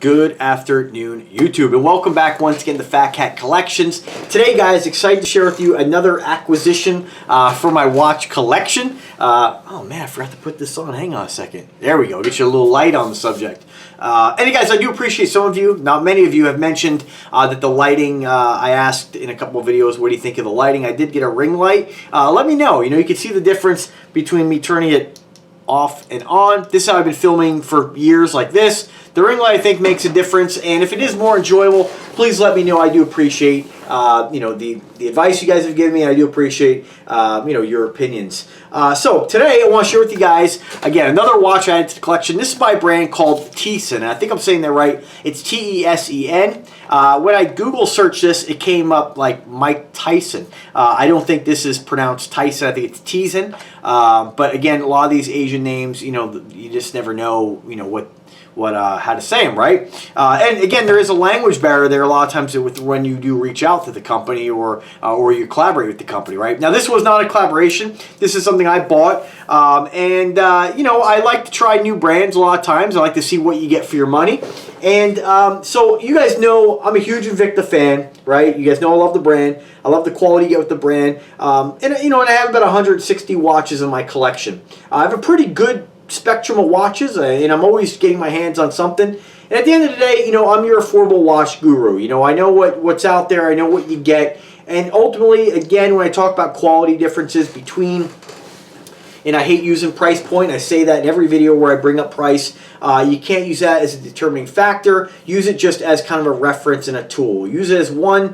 Good afternoon, YouTube, and welcome back once again to Fat Cat Collections. Today, guys, excited to share with you another acquisition for my watch collection. Oh man, I forgot to put this on. Hang on a second. There we go. Get you a little light on the subject. Anyway, guys, I do appreciate some of you. Not many of you have mentioned that the lighting. I asked in a couple of videos, what do you think of the lighting? I did get a ring light. Let me know. You can see the difference between me turning it off and on. This is how I've been filming for years, like this. The ring light, I think, makes a difference, and if it is more enjoyable, please let me know. I do appreciate the advice you guys have given me. I do appreciate your opinions. So today I want to share with you guys again another watch I added to the collection. This is by a brand called Tesen, and I think I'm saying that right. It's T-E-S-E-N. When I Google searched this, it came up like Mike Tyson. I don't think this is pronounced Tyson. I think it's Tesen. But again, a lot of these Asian names, you just never know, how to say them, right? And again, there is a language barrier there a lot of times when you do reach out to the company or you collaborate with the company, right? Now, this was not a collaboration. This is something I bought, I like to try new brands a lot of times. I like to see what you get for your money. And so you guys know I'm a huge Invicta fan, right? You guys know I love the brand. I love the quality you get with the brand. And I have about 160 watches in my collection. I have a pretty good spectrum of watches, and I'm always getting my hands on something. And at the end of the day, I'm your affordable watch guru. I know what's out there. I know what you get. And ultimately, again, when I talk about quality differences between, and I hate using price point. I say that in every video where I bring up price. You can't use that as a determining factor. Use it just as kind of a reference and a tool. Use it as one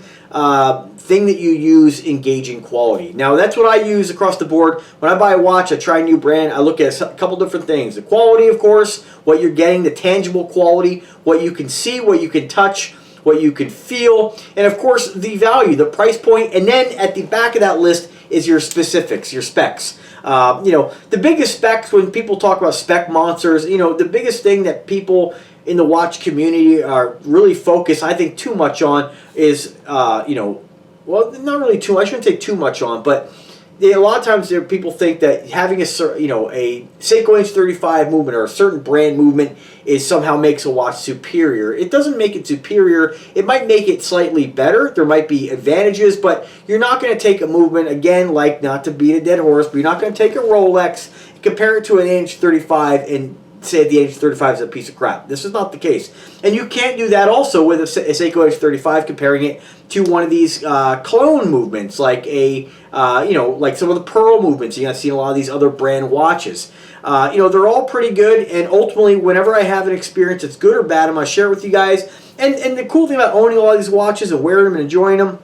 thing that you use in gauging quality. Now, that's what I use across the board. When I buy a watch, I try a new brand. I look at a couple different things. The quality, of course, what you're getting, the tangible quality, what you can see, what you can touch, what you can feel, and of course, the value, the price point, and then at the back of that list is your specifics, your specs. The biggest specs, when people talk about spec monsters, the biggest thing that people in the watch community are really focused, I think, too much on is, well, not really too much. I shouldn't say too much on, but a lot of times people think that having a Seiko H35 movement or a certain brand movement somehow makes a watch superior. It doesn't make it superior. It might make it slightly better. There might be advantages, but you're not going to take a movement, again, like, not to beat a dead horse, but you're not going to take a Rolex, compare it to an H35 and say the H35 is a piece of crap. This is not the case. And you can't do that also with a Seiko H35 comparing it to one of these clone movements, like like some of the Pearl movements you see in a lot of these other brand watches. They're all pretty good, and ultimately, whenever I have an experience that's good or bad, I'm going to share it with you guys. And the cool thing about owning all these watches and wearing them and enjoying them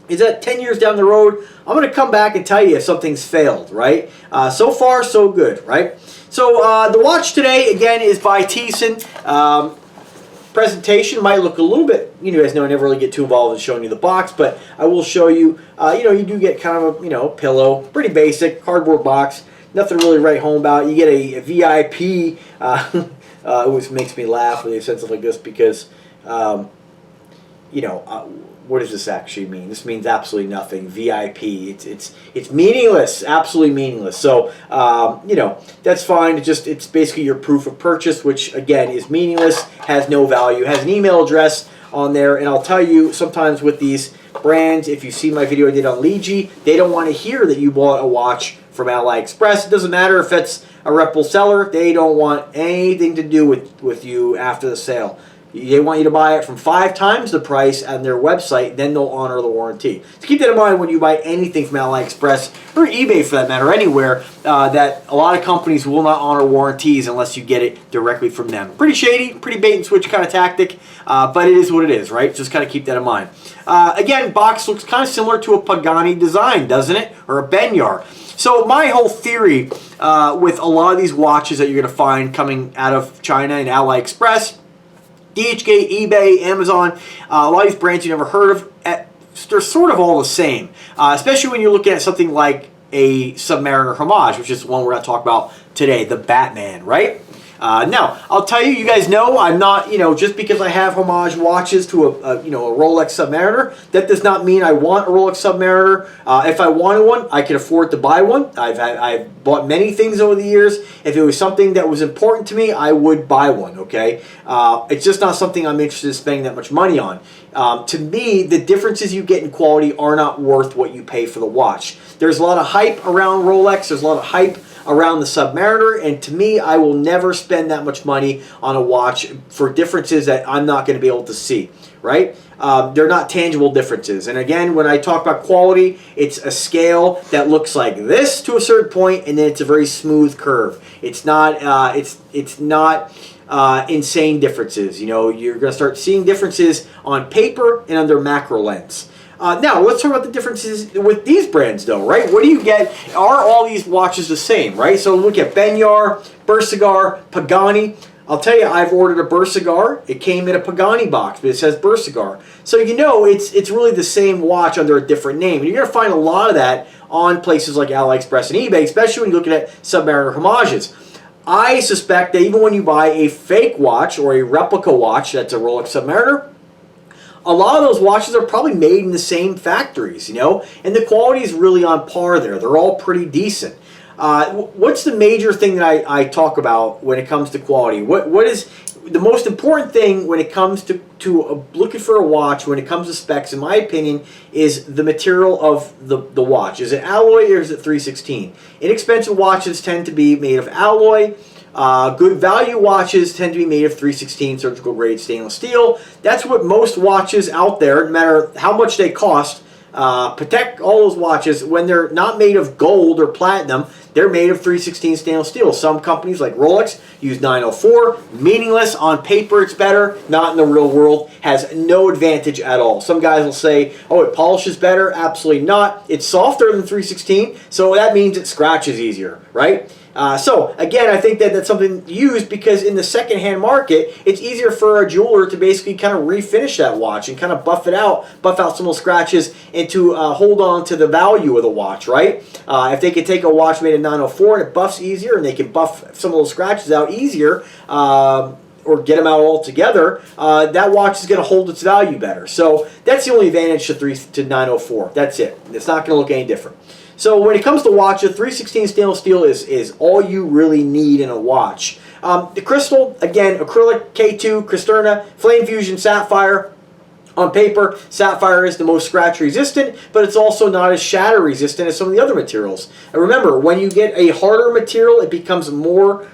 is that 10 years down the road, I'm going to come back and tell you if something's failed, right? So far, so good, right? So the watch today, again, is by Tesen. Presentation might look a little bit, you guys know I never really get too involved in showing you the box, but I will show you, you do get kind of a, pillow, pretty basic, cardboard box, nothing really to write home about. You get a VIP, it always makes me laugh when they said something like this because, what does this actually mean? This means absolutely nothing. VIP. It's meaningless. Absolutely meaningless. So that's fine. It's basically your proof of purchase, which again is meaningless, has no value, has an email address on there, and I'll tell you sometimes with these brands, if you see my video I did on Ligi, they don't want to hear that you bought a watch from AliExpress. It doesn't matter if it's a reputable seller. They don't want anything to do with you after the sale. They want you to buy it from 5 times the price on their website, then they'll honor the warranty. So keep that in mind when you buy anything from AliExpress, or eBay for that matter, anywhere, that a lot of companies will not honor warranties unless you get it directly from them. Pretty shady, pretty bait and switch kind of tactic, but it is what it is, right? Just kind of keep that in mind. Again, box looks kind of similar to a Pagani design, doesn't it? Or a Benyar. So my whole theory with a lot of these watches that you're going to find coming out of China and AliExpress, DHgate, eBay, Amazon, a lot of these brands you never heard of, they're sort of all the same. Especially when you're looking at something like a Submariner Homage, which is the one we're going to talk about today, the Batman, right? Now, I'll tell you, you guys know I'm not, just because I have homage watches to a Rolex Submariner, that does not mean I want a Rolex Submariner. If I wanted one, I can afford to buy one. I've bought many things over the years. If it was something that was important to me, I would buy one, okay? It's just not something I'm interested in spending that much money on. To me, the differences you get in quality are not worth what you pay for the watch. There's a lot of hype around Rolex. There's a lot of hype around the Submariner, and to me, I will never spend that much money on a watch for differences that I'm not going to be able to see, right? They're not tangible differences. And again, when I talk about quality, it's a scale that looks like this to a certain point, and then it's a very smooth curve. It's not insane differences. You're going to start seeing differences on paper and under macro lens. Now, let's talk about the differences with these brands, though, right? What do you get? Are all these watches the same, right? So look at Benyar, Bursagar, Pagani. I'll tell you, I've ordered a Bursagar. It came in a Pagani box, but it says Bursagar. So it's really the same watch under a different name. And you're going to find a lot of that on places like AliExpress and eBay, especially when you're looking at Submariner homages. I suspect that even when you buy a fake watch or a replica watch that's a Rolex Submariner, a lot of those watches are probably made in the same factories, and the quality is really on par there. They're all pretty decent. What's the major thing that I talk about when it comes to quality? What is the most important thing when it comes to looking for a watch, when it comes to specs, in my opinion, is the material of the watch. Is it alloy or is it 316? Inexpensive watches tend to be made of alloy. Good value watches tend to be made of 316 surgical grade stainless steel. That's what most watches out there, no matter how much they cost, Patek, all those watches, when they're not made of gold or platinum, they're made of 316 stainless steel. Some companies like Rolex use 904. Meaningless. On paper it's better. Not in the real world. Has no advantage at all. Some guys will say, oh, it polishes better. Absolutely not. It's softer than 316, so that means it scratches easier, right? So again, I think that that's something used because in the secondhand market, it's easier for a jeweler to basically kind of refinish that watch and kind of buff out some of those scratches and to hold on to the value of the watch, right? If they could take a watch made of 904 and it buffs easier and they can buff some of those scratches out easier, or get them out altogether, that watch is going to hold its value better. So that's the only advantage to 904. That's it. It's not going to look any different. So when it comes to watches, 316 stainless steel is all you really need in a watch. The crystal, again, acrylic, K2, Cristerna, flame fusion, sapphire. On paper, sapphire is the most scratch resistant, but it's also not as shatter resistant as some of the other materials. And remember, when you get a harder material, it becomes more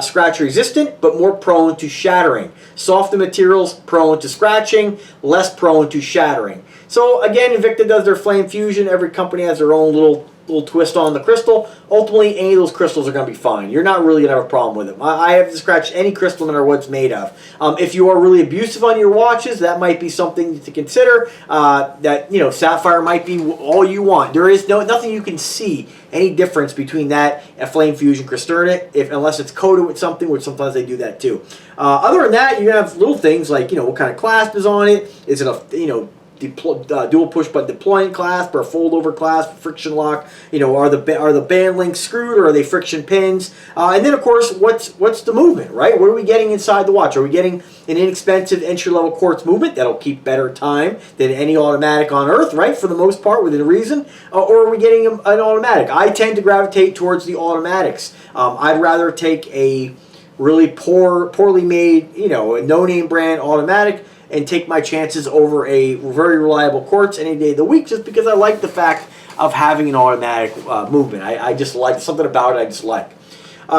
scratch resistant, but more prone to shattering. Softer materials, prone to scratching, less prone to shattering. So again, Invicta does their flame fusion. Every company has their own little twist on the crystal. Ultimately, any of those crystals are going to be fine. You're not really going to have a problem with them. I haven't scratched any crystal no matter what it's made of. If you are really abusive on your watches, that might be something to consider. Sapphire might be all you want. There is nothing you can see any difference between that and flame fusion Cristerna, unless it's coated with something, which sometimes they do that too. Other than that, you have little things like what kind of clasp is on it. Is it a dual push button deploying clasp or a fold over clasp, friction lock? Are the band links screwed or are they friction pins? And then of course, what's the movement, right? What are we getting inside the watch? Are we getting an inexpensive entry-level quartz movement that'll keep better time than any automatic on earth, right? For the most part, within reason, or are we getting an automatic? I tend to gravitate towards the automatics. I'd rather take a really poorly made, a no-name brand automatic and take my chances over a very reliable quartz any day of the week, just because I like the fact of having an automatic movement. I just like something about it I just like.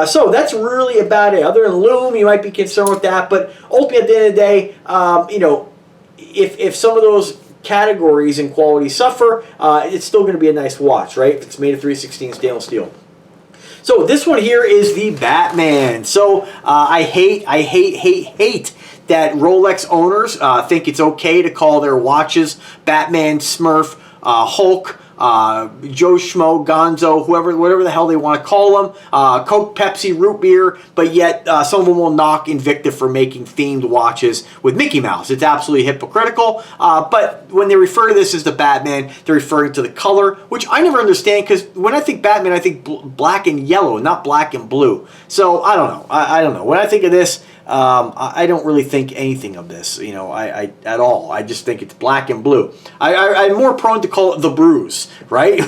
So that's really about it. Other than loom, you might be concerned with that, but ultimately at the end of the day, if some of those categories in quality suffer, it's still going to be a nice watch, right? If it's made of 316 stainless steel. So this one here is the Batman. So I hate that Rolex owners think it's okay to call their watches Batman, Smurf, Hulk, Joe Schmo, Gonzo, whatever the hell they want to call them, Coke, Pepsi, root beer, but yet some of them will knock Invicta for making themed watches with Mickey Mouse. It's absolutely hypocritical, but when they refer to this as the Batman, they're referring to the color, which I never understand, because when I think Batman, I think black and yellow, not black and blue. So I don't know. I don't know. When I think of this, I don't really think anything of this, you know, I at all. I just think it's black and blue. I'm more prone to call it the Bruise, right?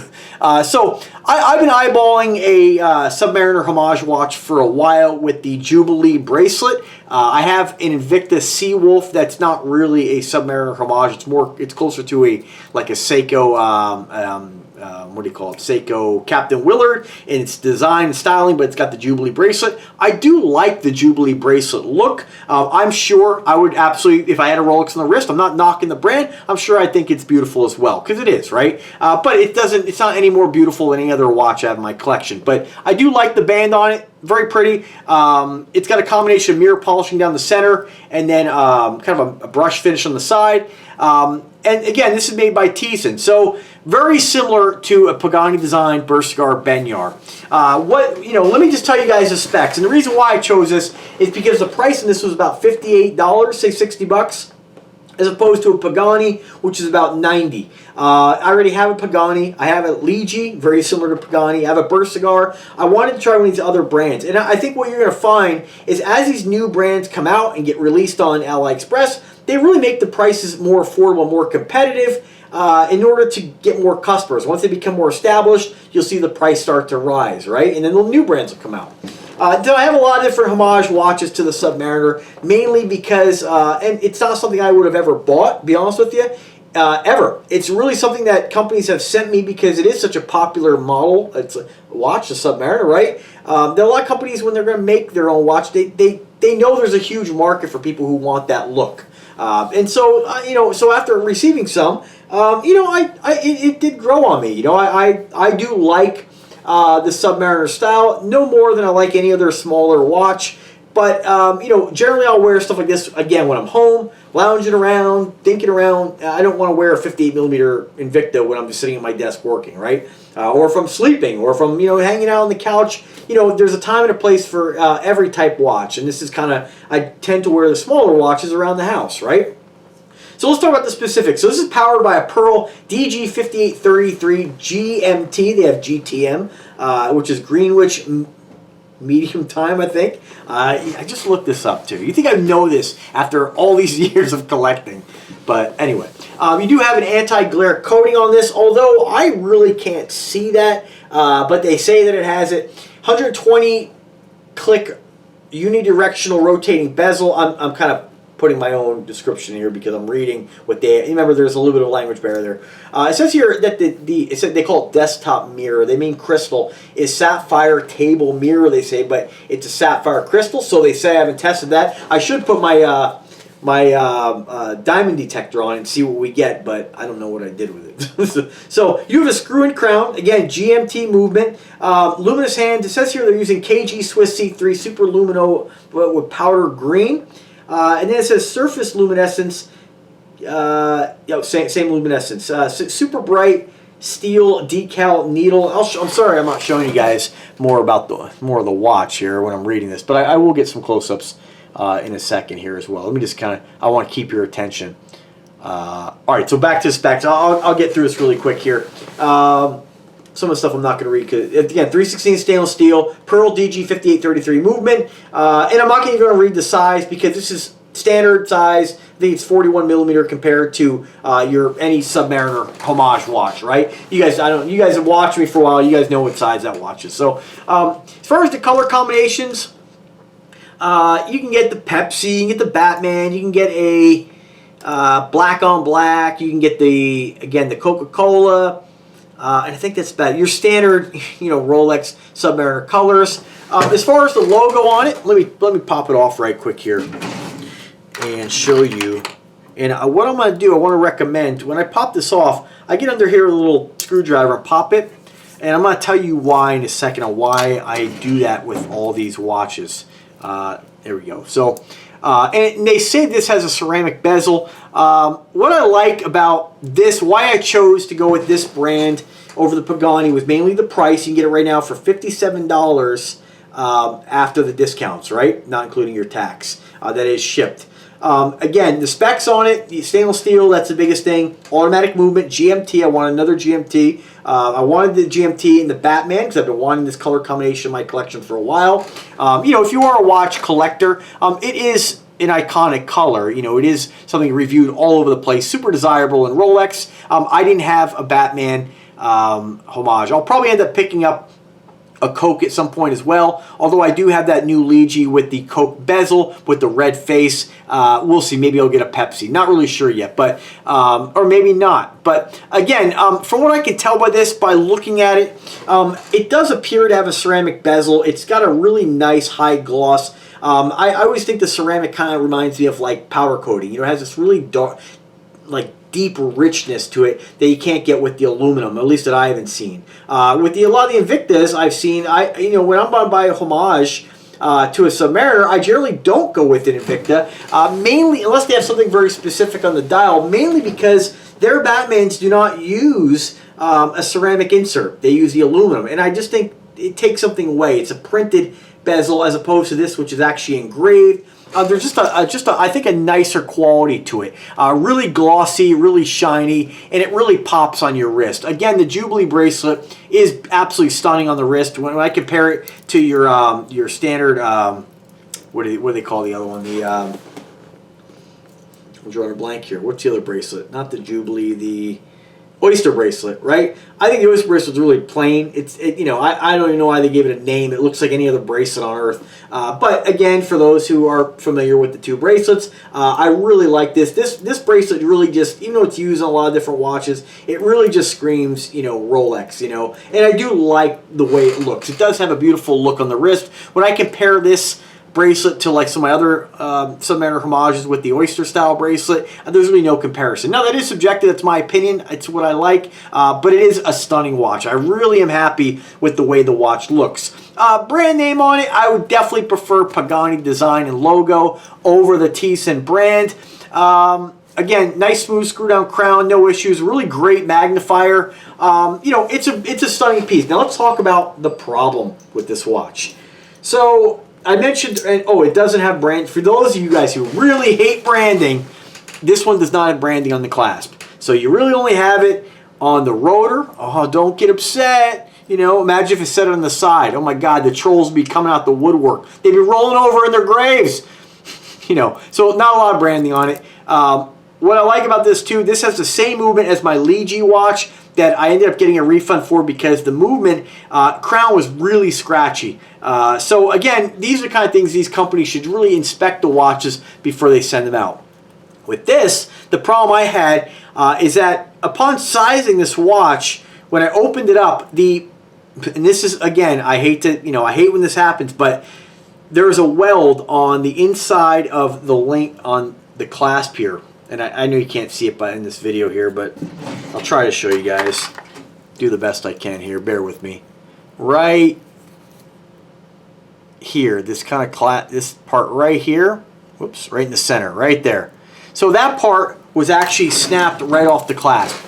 So I've been eyeballing a Submariner homage watch for a while with the Jubilee bracelet. I have an Invicta Seawolf that's not really a Submariner homage. It's closer to a Seiko. What do you call it? Seiko Captain Willard in its design and styling, but it's got the Jubilee bracelet. I do like the Jubilee bracelet look. I'm sure I would absolutely, if I had a Rolex on the wrist, I'm not knocking the brand, I'm sure I think it's beautiful as well, because it is, right? But it's not any more beautiful than any other watch I have in my collection. But I do like the band on it. Very pretty. It's got a combination of mirror polishing down the center and then kind of a brush finish on the side. And again, this is made by Tesen, so very similar to a Pagani designed Bershkar Benyar. Let me just tell you guys the specs. And the reason why I chose this is because the price in this was about $58, say 60 bucks, as opposed to a Pagani, which is about 90. I already have a Pagani. I have a Ligi, very similar to Pagani. I have a Bershkar. I wanted to try one of these other brands. And I think what you're going to find is as these new brands come out and get released on AliExpress, they really make the prices more affordable, more competitive in order to get more customers. Once they become more established, you'll see the price start to rise, right? And then the new brands will come out. I have a lot of different homage watches to the Submariner, mainly because, and it's not something I would have ever bought, to be honest with you, ever. It's really something that companies have sent me because it is such a popular model. It's a watch, the Submariner, right? There are a lot of companies, when they're going to make their own watch, they know there's a huge market for people who want that look. And so, so after receiving some, it did grow on me. I do like the Submariner style, no more than I like any other smaller watch. But, generally I'll wear stuff like this, again, when I'm home, lounging around, thinking around. I don't want to wear a 58mm Invicta when I'm just sitting at my desk working, right? Or if I'm sleeping, or if I'm, hanging out on the couch. There's a time and a place for every type watch. And this is kind of, I tend to wear the smaller watches around the house, right? So let's talk about the specifics. So this is powered by a Pearl DG5833 GMT. They have GTM, which is Greenwich medium time, I think. I just looked this up too. You think I know this after all these years of collecting. But anyway, you do have an anti-glare coating on this, although I really can't see that. But they say that it has it. 120 click unidirectional rotating bezel. I'm kind of putting my own description here because I'm reading what they. Remember, there's a little bit of language barrier there. It says here that it said they call it desktop mirror. They mean crystal is sapphire table mirror. They say, but it's a sapphire crystal. So they say I haven't tested that. I should put my diamond detector on and see what we get, but I don't know what I did with it. So you have a screw-in crown, again, GMT movement, luminous hands. It says here they're using KG Swiss C3 Super Lumino with powder green, and then it says surface luminescence, same luminescence, super bright steel decal needle. I'm sorry I'm not showing you guys more of the watch here when I'm reading this, but I will get some close-ups in a second here as well. Let me just I want to keep your attention. All right, so back to the specs. I'll get through this really quick here. Some of the stuff I'm not going to read, because again, 316 stainless steel, Pearl DG5833 movement, and I'm not even going to read the size because this is standard size. I think it's 41mm compared to any Submariner homage watch, right? You guys have watched me for a while. You guys know what size that watch is. So as far as the color combinations, you can get the Pepsi, you can get the Batman, you can get a black on black, you can get the Coca-Cola, and I think that's about your standard, Rolex Submariner colors. As far as the logo on it, let me pop it off right quick here and show you. And what I'm going to do, I want to recommend, when I pop this off, I get under here with a little screwdriver and pop it, and I'm going to tell you why in a second on why I do that with all these watches. There we go. So, and they say this has a ceramic bezel. What I like about this, why I chose to go with this brand, over the Pagani was mainly the price. You can get it right now for $57 after the discounts, right? Not including your tax that is shipped. Again, the specs on it, the stainless steel, that's the biggest thing. Automatic movement, GMT. I want another GMT. I wanted the GMT in the Batman because I've been wanting this color combination in my collection for a while. You know, if you are a watch collector, it is an iconic color. You know, it is something reviewed all over the place. Super desirable in Rolex. I didn't have a Batman homage. I'll probably end up picking up a Coke at some point as well, although I do have that new Ligi with the Coke bezel with the red face. We'll see, maybe I'll get a Pepsi, not really sure yet, but or maybe not. But again, from what I can tell by this, by looking at it, it does appear to have a ceramic bezel. It's got a really nice high gloss. I always think the ceramic kind of reminds me of like powder coating. You know, it has this really dark, like deep richness to it that you can't get with the aluminum, at least that I haven't seen. With a lot of the Invictas I've seen, you know, when I'm about to buy a homage to a Submariner, I generally don't go with an Invicta, mainly unless they have something very specific on the dial, mainly because their Batmans do not use a ceramic insert. They use the aluminum, and I just think it takes something away. It's a printed bezel as opposed to this, which is actually engraved. There's just I think a nicer quality to it. Really glossy, really shiny, and it really pops on your wrist. Again, the Jubilee bracelet is absolutely stunning on the wrist. When I compare it to your standard, what do they call the other one? The I'm drawing a blank here. What's the other bracelet? Not the Jubilee, the Oyster bracelet, right? I think the Oyster bracelet's really plain. You know, I don't even know why they gave it a name. It looks like any other bracelet on earth. But again, for those who are familiar with the two bracelets, I really like this. This bracelet really just, even though it's used on a lot of different watches, it really just screams, you know, Rolex, you know. And I do like the way it looks. It does have a beautiful look on the wrist. When I compare this bracelet to like some of my other Submariner homages with the Oyster style bracelet, there's really no comparison. Now that is subjective, that's my opinion, it's what I like, but it is a stunning watch. I really am happy with the way the watch looks. Brand name on it, I would definitely prefer Pagani design and logo over the Tesen brand. Again, nice smooth screw down crown, no issues, really great magnifier. You know, it's a stunning piece. Now let's talk about the problem with this watch. So I mentioned, oh, it doesn't have brand. For those of you guys who really hate branding, this one does not have branding on the clasp. So you really only have it on the rotor. Oh, don't get upset. You know, imagine if it said it on the side. Oh my God, the trolls would be coming out the woodwork. They'd be rolling over in their graves. You know, so not a lot of branding on it. What I like about this too, this has the same movement as my Ligi watch that I ended up getting a refund for because the movement, crown was really scratchy. So again, these are the kind of things these companies should really inspect the watches before they send them out. With this, the problem I had is that upon sizing this watch, when I opened it up, and this is, again, I hate when this happens, but there is a weld on the inside of the link on the clasp here. And I know you can't see it in this video here, but I'll try to show you guys. Do the best I can here. Bear with me. Right here, this kind of this part right here. Whoops, right in the center, right there. So that part was actually snapped right off the clasp.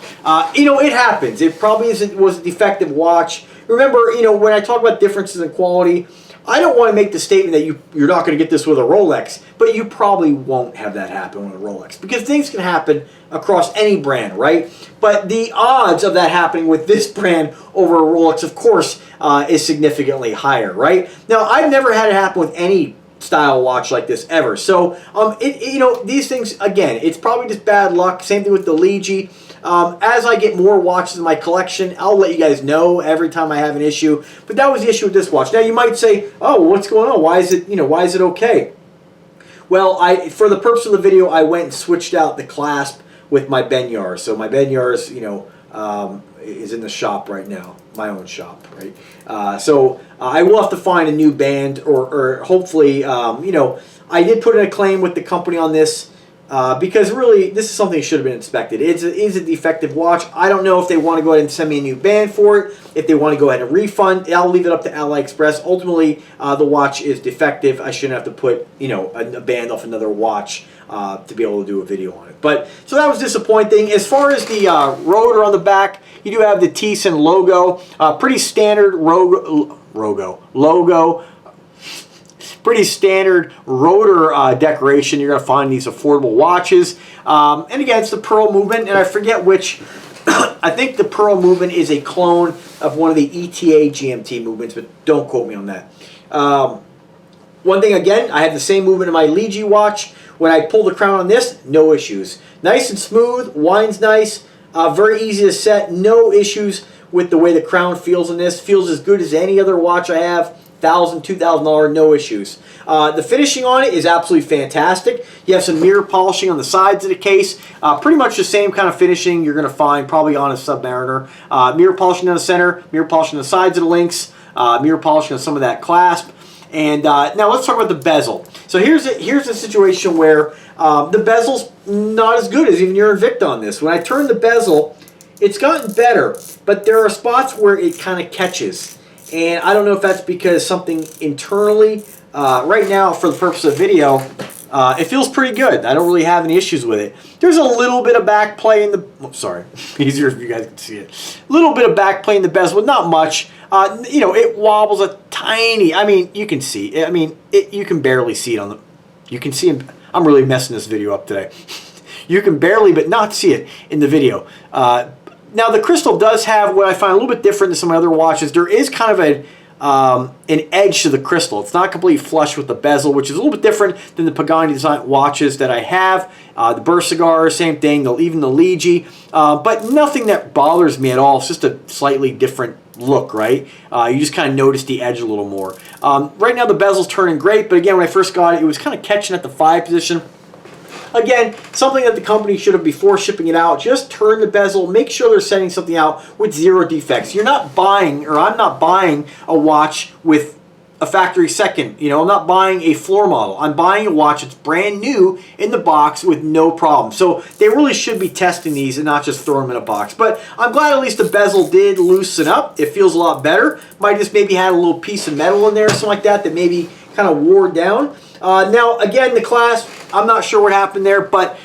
You know, it happens. It probably was a defective watch. Remember, you know, when I talk about differences in quality, I don't want to make the statement that you're not going to get this with a Rolex, but you probably won't have that happen with a Rolex because things can happen across any brand, right? But the odds of that happening with this brand over a Rolex, of course, is significantly higher, right? Now, I've never had it happen with any style watch like this ever. So, you know, these things, again, it's probably just bad luck. Same thing with the Ligi. As I get more watches in my collection, I'll let you guys know every time I have an issue. But that was the issue with this watch. Now you might say, "Oh, what's going on? Why is it, why is it okay?" Well, for the purpose of the video, I went and switched out the clasp with my Benyars. So my Benyars, is in the shop right now, my own shop, right? So I will have to find a new band, or hopefully, I did put in a claim with the company on this. Because really, this is something that should have been inspected. It is a defective watch. I don't know if they want to go ahead and send me a new band for it. If they want to go ahead and refund, I'll leave it up to AliExpress. Ultimately, the watch is defective. I shouldn't have to put, a band off another watch to be able to do a video on it. But so that was disappointing. As far as the rotor on the back, you do have the Tesen logo, pretty standard logo. Pretty standard rotor decoration you're going to find in these affordable watches. And again, it's the pearl movement, and I forget which. I think the pearl movement is a clone of one of the ETA GMT movements, but don't quote me on that. One thing again, I had the same movement in my Luigi watch. When I pull the crown on this, no issues. Nice and smooth, winds nice, very easy to set, no issues with the way the crown feels in this. Feels as good as any other watch I have. $1,000, $2,000, no issues. The finishing on it is absolutely fantastic. You have some mirror polishing on the sides of the case. Pretty much the same kind of finishing you're going to find probably on a Submariner. Mirror polishing on the center, mirror polishing on the sides of the links, mirror polishing on some of that clasp. And now let's talk about the bezel. So here's a situation where the bezel's not as good as even your Invicta on this. When I turn the bezel, it's gotten better, but there are spots where it kind of catches. And I don't know if that's because something internally, right now for the purpose of video, it feels pretty good. I don't really have any issues with it. There's a little bit of back play in the, oh, sorry, easier if you guys can see it. A little bit of back play in the bezel, but not much. You know, it wobbles a tiny, I mean, you can see, I mean, you can barely see it on the, you can see, I'm really messing this video up today. You can barely, but not see it in the video. Now the crystal does have what I find a little bit different than some other watches. There is kind of an edge to the crystal. It's not completely flush with the bezel, which is a little bit different than the Pagani design watches that I have. The Bursagar, same thing, even the Luigi. But nothing that bothers me at all. It's just a slightly different look, right? You just kind of notice the edge a little more. Right now the bezel's turning great, but again, when I first got it, it was kind of catching at the 5 position. Again, something that the company should have, before shipping it out, just turn the bezel, make sure they're sending something out with 0 defects. You're not buying, or I'm not buying a watch with a factory second. You know, I'm not buying a floor model. I'm buying a watch that's brand new in the box with no problem. So they really should be testing these and not just throw them in a box. But I'm glad at least the bezel did loosen up. It feels a lot better. Might just maybe had a little piece of metal in there or something like that that maybe kind of wore down. Now, again, the clasp, I'm not sure what happened there, but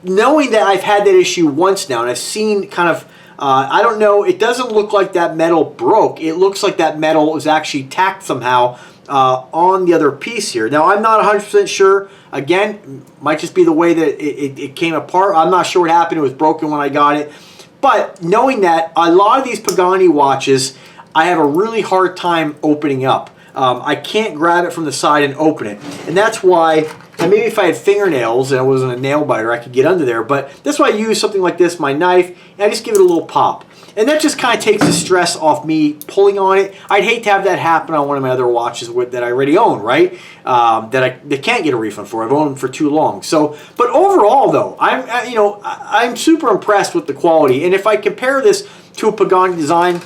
knowing that I've had that issue once now, and I've seen kind of, I don't know, it doesn't look like that metal broke. It looks like that metal was actually tacked somehow on the other piece here. Now, I'm not 100% sure. Again, might just be the way that it came apart. I'm not sure what happened. It was broken when I got it. But knowing that, a lot of these Pagani watches, I have a really hard time opening up. I can't grab it from the side and open it. And that's why, and maybe if I had fingernails and I wasn't a nail biter, I could get under there. But that's why I use something like this, my knife, and I just give it a little pop. And that just kind of takes the stress off me pulling on it. I'd hate to have that happen on one of my other watches that I already own, right? That can't get a refund for. I've owned them for too long. So, but overall though, I'm super impressed with the quality. And if I compare this to a Pagani design,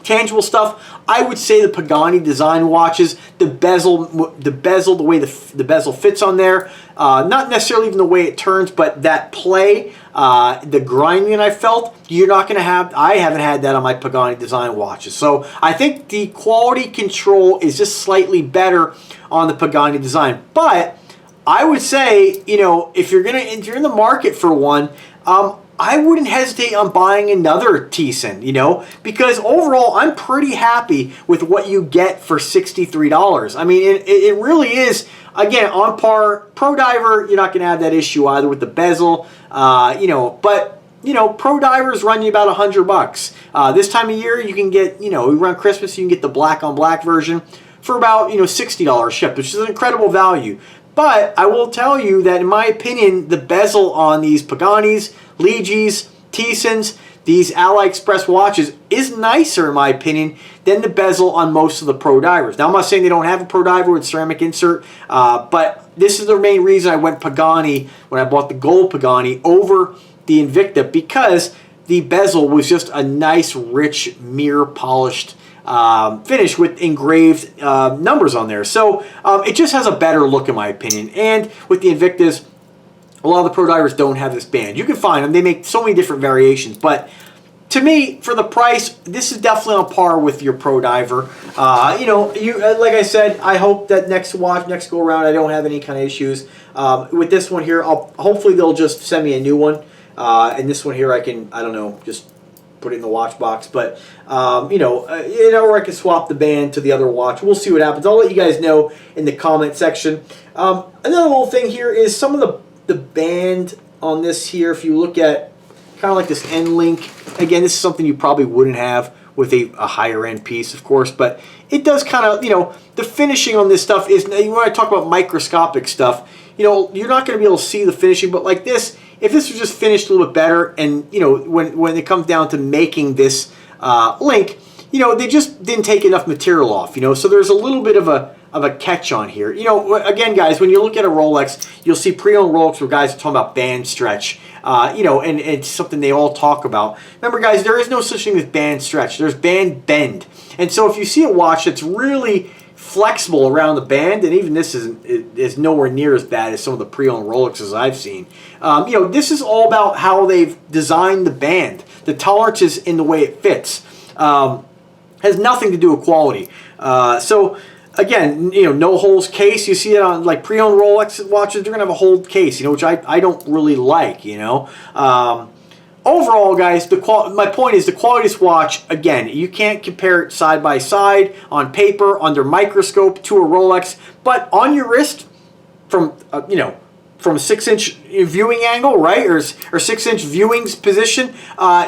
tangible stuff, I would say the Pagani design watches, the bezel, the way the bezel fits on there, not necessarily even the way it turns, but that play, the grinding I felt, you're not going to have, I haven't had that on my Pagani design watches. So I think the quality control is just slightly better on the Pagani design. But I would say, you know, if you're in the market for one, I wouldn't hesitate on buying another Tesen, you know, because overall I'm pretty happy with what you get for $63. I mean, it really is, again, on par. Pro Diver, you're not going to have that issue either with the bezel, you know, but, you know, Pro Divers run you about $100. This time of year you can get, you know, around Christmas you can get the black on black version for about, you know, $60 shipped, which is an incredible value. But I will tell you that in my opinion, the bezel on these Paganis, Legis, Tesens, these Ally Express watches is nicer in my opinion than the bezel on most of the Pro Divers. Now I'm not saying they don't have a Pro Diver with ceramic insert, but this is the main reason I went Pagani when I bought the gold Pagani over the Invicta, because the bezel was just a nice, rich, mirror polished finish with engraved numbers on there. So it just has a better look in my opinion. And with the Invictas, a lot of the Pro Divers don't have this band. You can find them. They make so many different variations. But to me, for the price, this is definitely on par with your Pro Diver. You know, like I said, I hope that next go around, I don't have any kind of issues. With this one here, hopefully they'll just send me a new one. And this one here, I don't know, just put it in the watch box. But, you know, or I can swap the band to the other watch. We'll see what happens. I'll let you guys know in the comment section. Another little thing here is some of the band on this here, if you look at kind of like this end link. Again, this is something you probably wouldn't have with a higher end piece, of course, but it does kind of, you know, the finishing on this stuff is, when I talk about microscopic stuff, you know, you're not going to be able to see the finishing, but like this, if this was just finished a little bit better, and, you know, when it comes down to making this link, you know, they just didn't take enough material off, you know, so there's a little bit of a catch on here. You know, again, guys, when you look at a Rolex, you'll see pre-owned Rolex where guys are talking about band stretch, you know, and it's something they all talk about. Remember, guys, there is no such thing as band stretch. There's band bend. And so if you see a watch that's really flexible around the band, and even this is nowhere near as bad as some of the pre-owned Rolexes I've seen. You know, this is all about how they've designed the band. The tolerances in the way it fits. Has nothing to do with quality. So again, you know, no holes case. You see it on like pre-owned Rolex watches. They're gonna have a hold case, you know, which I don't really like. You know, overall, guys, my point is the quality of this watch. Again, you can't compare it side by side on paper under microscope to a Rolex, but on your wrist, from you know, from a 6-inch viewing angle, right, or 6-inch viewing position,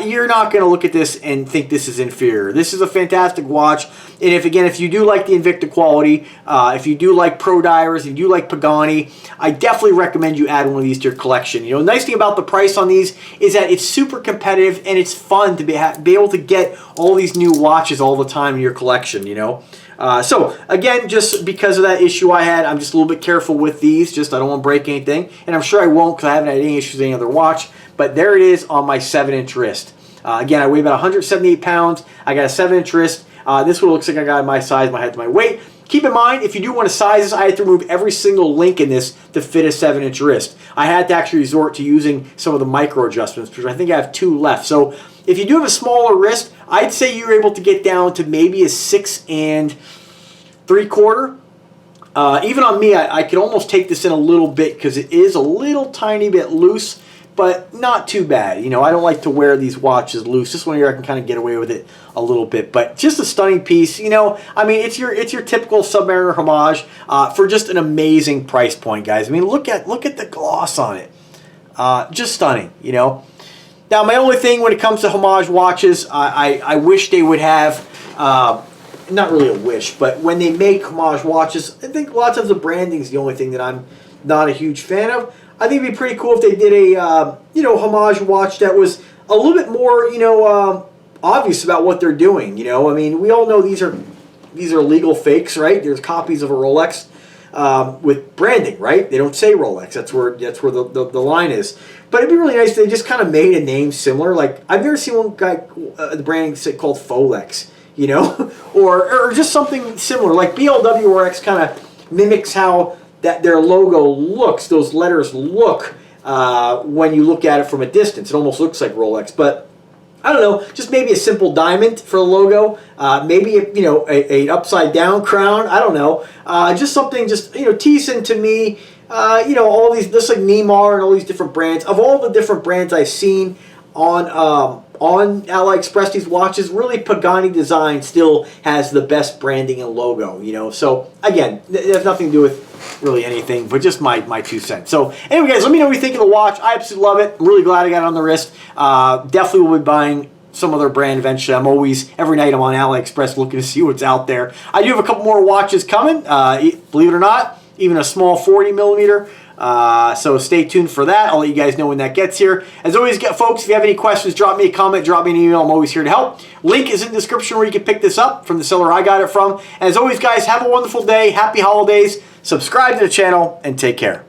you're not going to look at this and think this is inferior. This is a fantastic watch, and if you do like the Invicta quality, if you do like Pro Divers, if you do like Pagani, I definitely recommend you add one of these to your collection. You know, the nice thing about the price on these is that it's super competitive, and it's fun to be able to get all these new watches all the time in your collection, you know. So again, just because of that issue I had, I'm just a little bit careful with these. Just I don't want to break anything, and I'm sure I won't because I haven't had any issues with any other watch. But there it is on my 7-inch wrist. Again, I weigh about 178 pounds. I got a 7-inch wrist. This one looks like I got my size, my height, to my weight. Keep in mind, if you do want to size this, I had to remove every single link in this to fit a 7-inch wrist. I had to actually resort to using some of the micro adjustments, because I think I have 2 left. So if you do have a smaller wrist, I'd say you're able to get down to maybe a 6 3/4. Even on me, I could almost take this in a little bit because it is a little tiny bit loose, but not too bad. You know, I don't like to wear these watches loose. This one here I can kind of get away with it a little bit, but just a stunning piece. You know, I mean, it's your typical Submariner homage for just an amazing price point, guys. I mean, look at the gloss on it. Just stunning. You know. Now, my only thing when it comes to homage watches, I wish they would have. Not really a wish, but when they make homage watches, I think a lot of times the branding is the only thing that I'm not a huge fan of. I think it'd be pretty cool if they did a you know, homage watch that was a little bit more, you know, obvious about what they're doing. You know, I mean, we all know these are legal fakes, right? There's copies of a Rolex with branding, right? They don't say Rolex. That's where the line is. But it'd be really nice if they just kind of made a name similar. Like I've never seen one guy the branding called Folex. You know, or just something similar. Like BLWRX kind of mimics how their logo looks. Those letters look when you look at it from a distance. It almost looks like Rolex, but I don't know. Just maybe a simple diamond for the logo. Maybe you know, a upside down crown. I don't know. Just something. Just, you know, Tesen to me. You know, all these, just like Neymar and all these different brands. Of all the different brands I've seen on AliExpress, these watches, really Pagani design still has the best branding and logo, you know. So again, it has nothing to do with really anything, but just my 2 cents. So anyway, guys, let me know what you think of the watch. I absolutely love it. I'm really glad I got it on the wrist. Definitely will be buying some other brand eventually. I'm always, every night I'm on AliExpress looking to see what's out there. I do have a couple more watches coming, believe it or not, even a small 40 millimeter. So stay tuned for that. I'll let you guys know when that gets here. As always, folks, if you have any questions, drop me a comment, drop me an email. I'm always here to help. Link is in the description where you can pick this up from the seller I got it from. As always, guys, have a wonderful day. Happy holidays. Subscribe to the channel and take care.